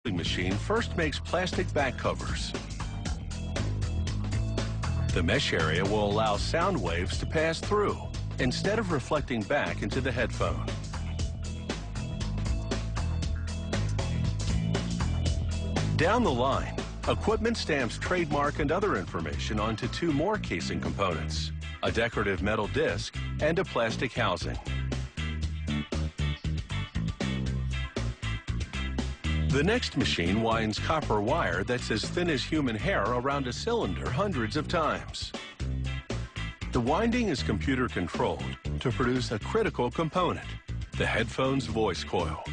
machine first makes plastic back covers. The mesh area will allow sound waves to pass through instead of reflecting back into the headphone. Down the line, equipment stamps trademark and other information onto two more casing components, a decorative metal disc and a plastic housing. The next machine winds copper wire that's as thin as human hair around a cylinder hundreds of times. The winding is computer controlled to produce a critical component, the headphone's voice coil.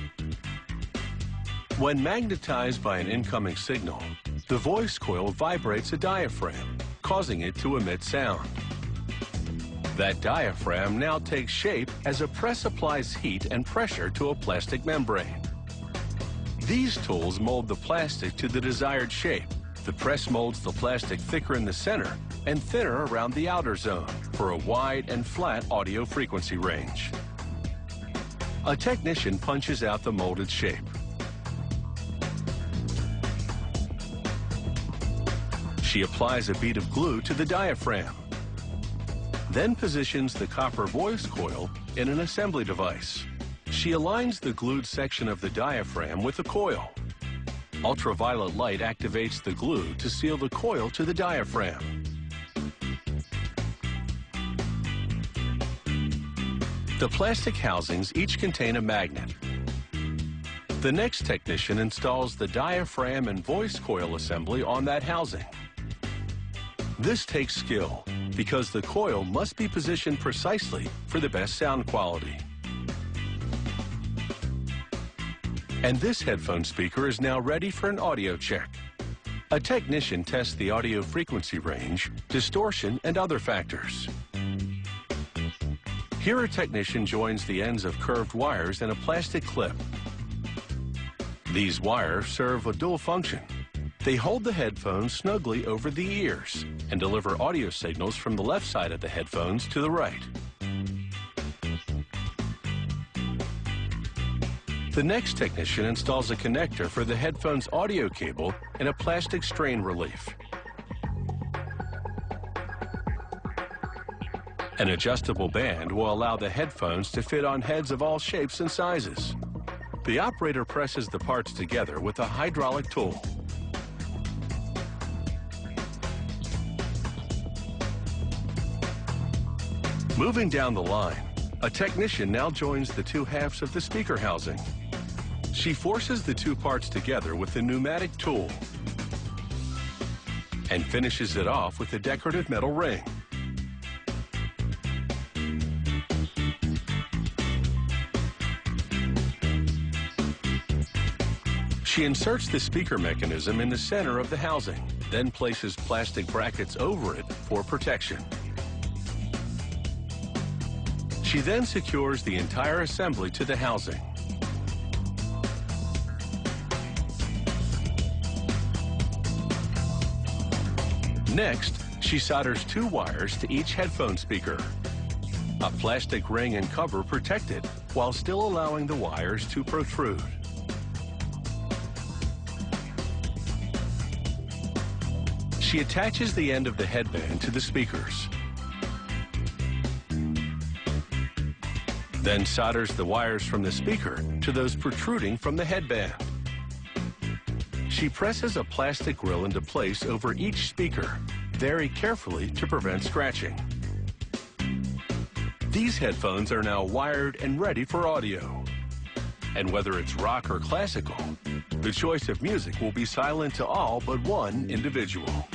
When magnetized by an incoming signal, the voice coil vibrates a diaphragm, causing it to emit sound. That diaphragm now takes shape as a press applies heat and pressure to a plastic membrane. These tools mold the plastic to the desired shape. The press molds the plastic thicker in the center and thinner around the outer zone for a wide and flat audio frequency range. A technician punches out the molded shape. She applies a bead of glue to the diaphragm, then positions the copper voice coil in an assembly device. She aligns the glued section of the diaphragm with the coil. Ultraviolet light activates the glue to seal the coil to the diaphragm. The plastic housings each contain a magnet. The next technician installs the diaphragm and voice coil assembly on that housing. This takes skill because the coil must be positioned precisely for the best sound quality. And this headphone speaker is now ready for an audio check. A technician tests the audio frequency range, distortion, and other factors. Here a technician joins the ends of curved wires in a plastic clip. These wires serve a dual function. They hold the headphones snugly over the ears and deliver audio signals from the left side of the headphones to the right. The next technician installs a connector for the headphone's audio cable in a plastic strain relief. An adjustable band will allow the headphones to fit on heads of all shapes and sizes. The operator presses the parts together with a hydraulic tool. Moving down the line, a technician now joins the two halves of the speaker housing. She forces the two parts together with the pneumatic tool and finishes it off with a decorative metal ring. She inserts the speaker mechanism in the center of the housing, then places plastic brackets over it for protection. She then secures the entire assembly to the housing. Next, she solders two wires to each headphone speaker. A plastic ring and cover protect it while still allowing the wires to protrude. She attaches the end of the headband to the speakers. Then solders the wires from the speaker to those protruding from the headband. She presses a plastic grill into place over each speaker, very carefully to prevent scratching. These headphones are now wired and ready for audio. And whether it's rock or classical, the choice of music will be silent to all but one individual.